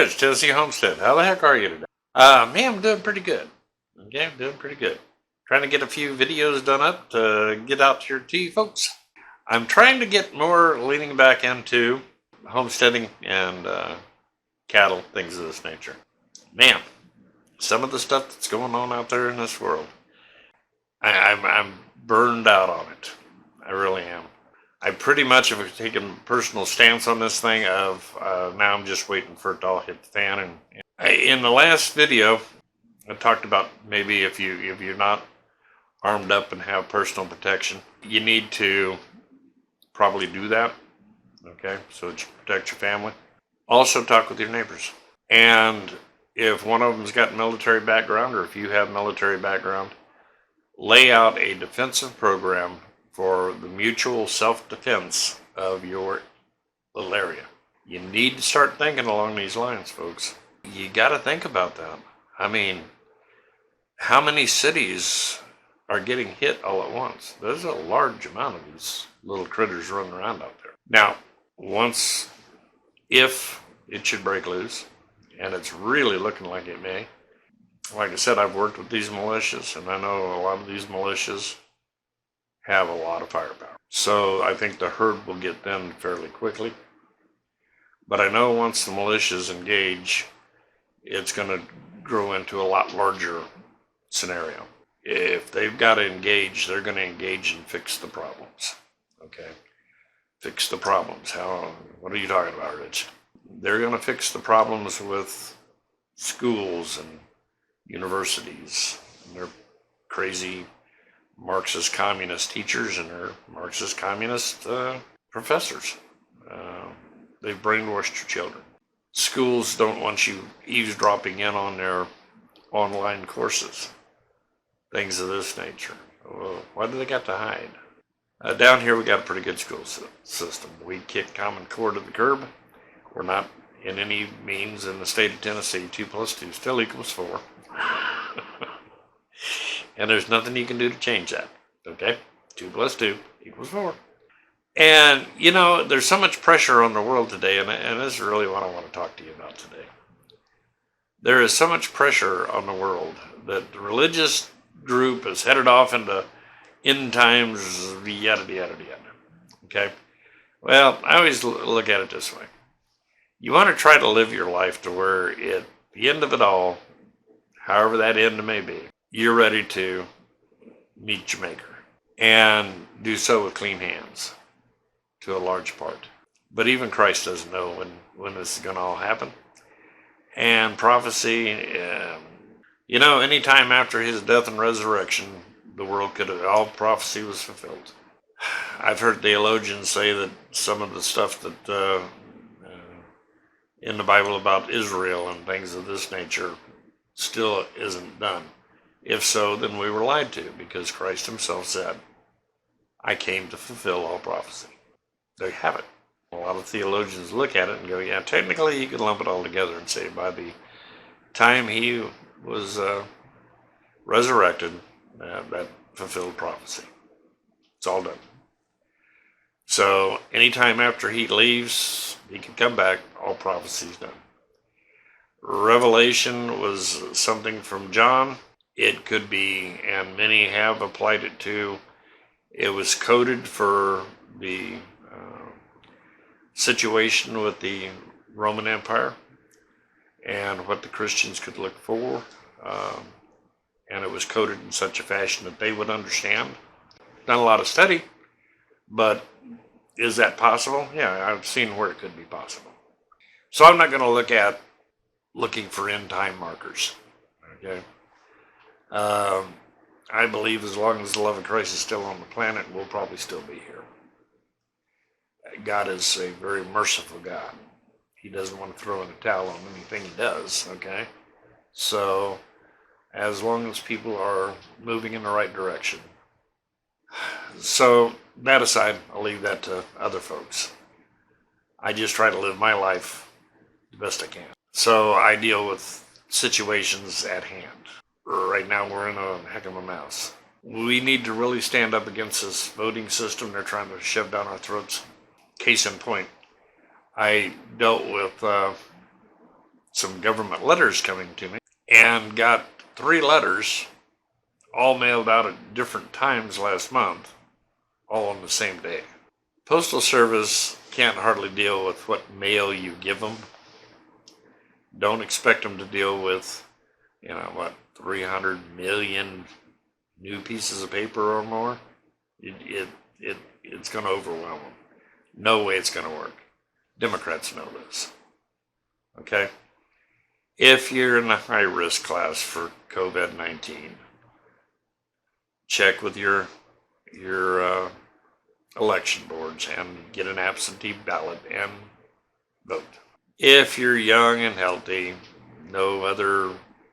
Rich, Tennessee Homestead. How the heck are you today? Man, I'm doing pretty good. Okay, I'm doing pretty good. Trying to get a few videos done up to get out here to you folks. I'm trying to get more leaning back into homesteading and cattle, things of this nature. Man, some of the stuff that's going on out there in this world, I'm burned out on it. I really am. I pretty much have taken a personal stance on this thing of now I'm just waiting for it to all hit the fan. And in the last video, I talked about maybe if you're not armed up and have personal protection, you need to probably do that. Okay, so that you protect your family. Also talk with your neighbors. And if one of them's got military background, or if you have military background, lay out a defensive program for the mutual self-defense of your little area. You need to start thinking along these lines, folks. You got to think about that. I mean, how many cities are getting hit all at once? There's a large amount of these little critters running around out there. Now, if it should break loose, and it's really looking like it may, like I said, I've worked with these militias, and I know a lot of these militias have a lot of firepower. So I think the herd will get them fairly quickly. But I know once the militias engage, it's going to grow into a lot larger scenario. If they've got to engage, they're going to engage and fix the problems. Okay? Fix the problems. What are you talking about, Rich? They're going to fix the problems with schools and universities and their crazy Marxist communist teachers and their Marxist communist professors. They've brainwashed your children. Schools don't want you eavesdropping in on their online courses, things of this nature. Well, why do they got to hide? Down here we got a pretty good school system. We kick Common Core to the curb. We're not in any means in the state of Tennessee 2 plus 2 still equals 4. And there's nothing you can do to change that. Okay? 2 plus 2 equals 4. And, you know, there's so much pressure on the world today, and this is really what I want to talk to you about today. There is so much pressure on the world that the religious group is headed off into end times, yada, yada, yada. Okay? Well, I always look at it this way. You want to try to live your life to where at the end of it all, however that end may be, you're ready to meet your maker and do so with clean hands to a large part. But even Christ doesn't know when this is going to all happen. And prophecy, any time after his death and resurrection, the world all prophecy was fulfilled. I've heard theologians say that some of the stuff that in the Bible about Israel and things of this nature still isn't done. If so, then we were lied to, because Christ himself said, I came to fulfill all prophecy. There you have it. A lot of theologians look at it and go, yeah, technically you could lump it all together and say by the time he was resurrected, that fulfilled prophecy. It's all done. So anytime after he leaves, he can come back, all prophecy's done. Revelation was something from John. It could be, and many have applied it to, it was coded for the situation with the Roman Empire and what the Christians could look for. And it was coded in such a fashion that they would understand. Not a lot of study, but is that possible? Yeah, I've seen where it could be possible. So I'm not going to look at looking for end time markers. Okay. I believe as long as the love of Christ is still on the planet, we'll probably still be here. God is a very merciful God. He doesn't want to throw in the towel on anything he does, okay? So, as long as people are moving in the right direction. So, that aside, I'll leave that to other folks. I just try to live my life the best I can. So, I deal with situations at hand. Right now, we're in a heck of a mess. We need to really stand up against this voting system they're trying to shove down our throats. Case in point, I dealt with some government letters coming to me, and got 3 letters all mailed out at different times last month, all on the same day. Postal Service can't hardly deal with what mail you give them. Don't expect them to deal with, 300 million new pieces of paper or more. It's going to overwhelm them. No way it's going to work. Democrats know this. Okay? If you're in the high risk class for COVID-19, check with your election boards and get an absentee ballot and vote. If you're young and healthy, no other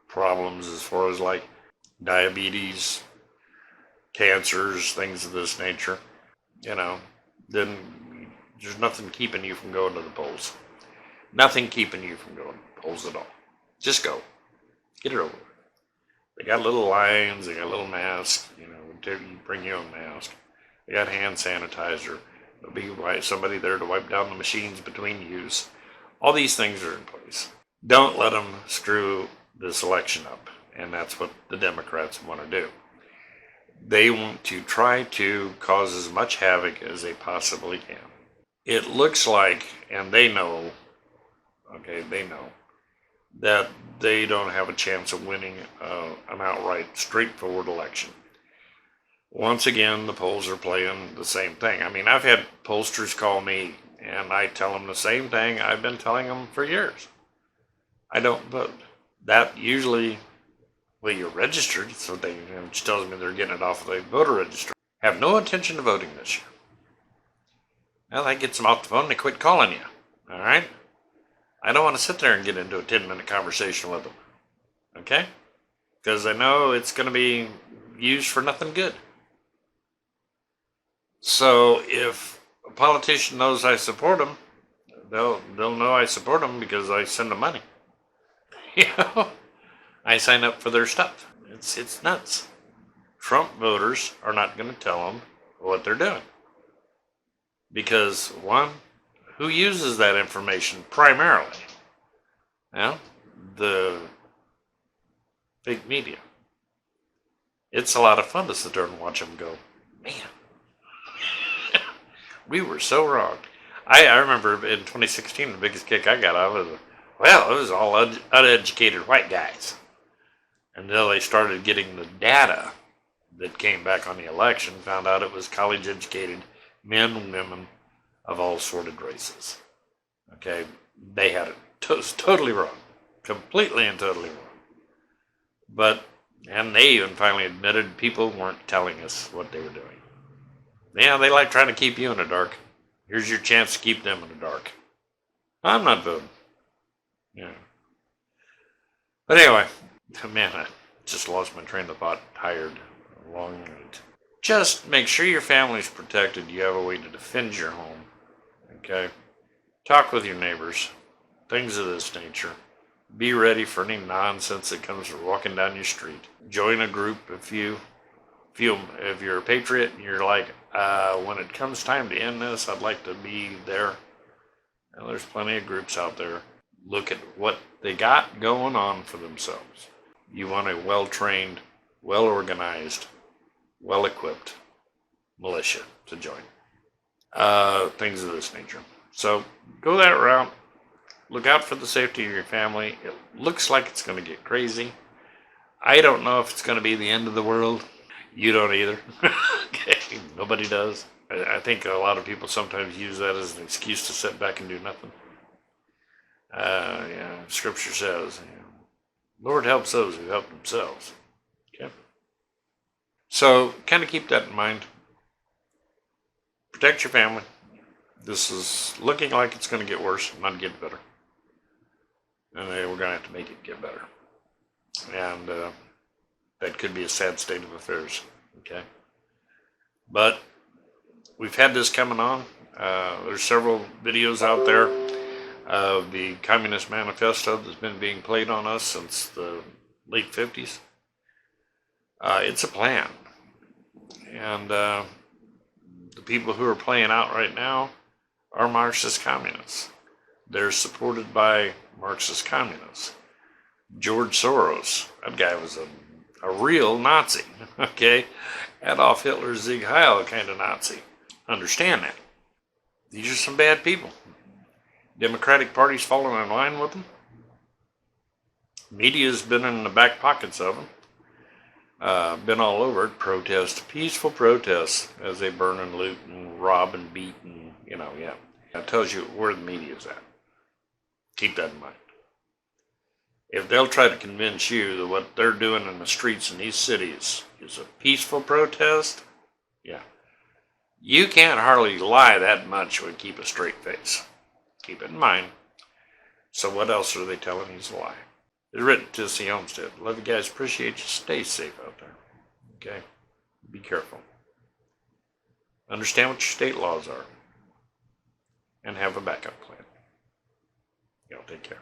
problems as far as like diabetes, cancers, things of this nature, then there's nothing keeping you from going to the polls. Nothing keeping you from going to the polls at all. Just go. Get it over with. They got little lines, they got little masks, you bring your own mask. They got hand sanitizer. There'll be somebody there to wipe down the machines between use. All these things are in place. Don't let them screw this election up. And that's what the Democrats want to do. They want to try to cause as much havoc as they possibly can. It looks like, and they know, that they don't have a chance of winning an outright, straightforward election. Once again, the polls are playing the same thing. I mean, I've had pollsters call me, and I tell them the same thing I've been telling them for years. I don't vote. That usually, you're registered, so which tells me they're getting it off of the voter register. Have no intention of voting this year. Well, that gets them off the phone and they quit calling you. All right? I don't want to sit there and get into a 10-minute conversation with them. Okay? Because I know it's going to be used for nothing good. So if a politician knows I support them, they'll know I support them because I send them money. I sign up for their stuff. It's nuts. Trump voters are not going to tell them what they're doing. Because, one, who uses that information primarily? The big media. It's a lot of fun to sit there and watch them go, man, we were so wrong. I remember in 2016, the biggest kick I got out of it was all uneducated white guys. Until they started getting the data that came back on the election, found out it was college-educated men and women of all sorted races. Okay? They had it totally wrong. Completely and totally wrong. And they even finally admitted people weren't telling us what they were doing. Yeah, they like trying to keep you in the dark. Here's your chance to keep them in the dark. I'm not voting. Yeah. But anyway, man, I just lost my train of thought. Tired. A long night. Just make sure your family's protected. You have a way to defend your home. Okay? Talk with your neighbors. Things of this nature. Be ready for any nonsense that comes from walking down your street. Join a group if you're a patriot and you're like, when it comes time to end this, I'd like to be there. And there's plenty of groups out there. Look at what they got going on for themselves. You want a well-trained, well-organized, well-equipped militia to join. Things of this nature. So go that route. Look out for the safety of your family. It looks like it's going to get crazy. I don't know if it's going to be the end of the world. You don't either. Okay, nobody does. I think a lot of people sometimes use that as an excuse to sit back and do nothing. Scripture says, Lord helps those who help themselves. Okay? So kind of keep that in mind. Protect your family. This is looking like it's going to get worse, not get better. And we're going to have to make it get better. And that could be a sad state of affairs. Okay? But we've had this coming on. There's several videos out there of the Communist Manifesto that's been being played on us since the late 50s. It's a plan. And the people who are playing out right now are Marxist communists. They're supported by Marxist communists. George Soros, that guy was a real Nazi, okay? Adolf Hitler, Sieg Heil kind of Nazi. Understand that. These are some bad people. Democratic Party's falling in line with them. Media's been in the back pockets of them. Been all over it. Protest, peaceful protests as they burn and loot and rob and beat and, yeah. That tells you where the media's at. Keep that in mind. If they'll try to convince you that what they're doing in the streets in these cities is a peaceful protest, yeah. You can't hardly lie that much and keep a straight face. Keep it in mind. So what else are they telling you is a lie? It's written to C. Homestead. Love you guys. Appreciate you. Stay safe out there. Okay? Be careful. Understand what your state laws are. And have a backup plan. Y'all take care.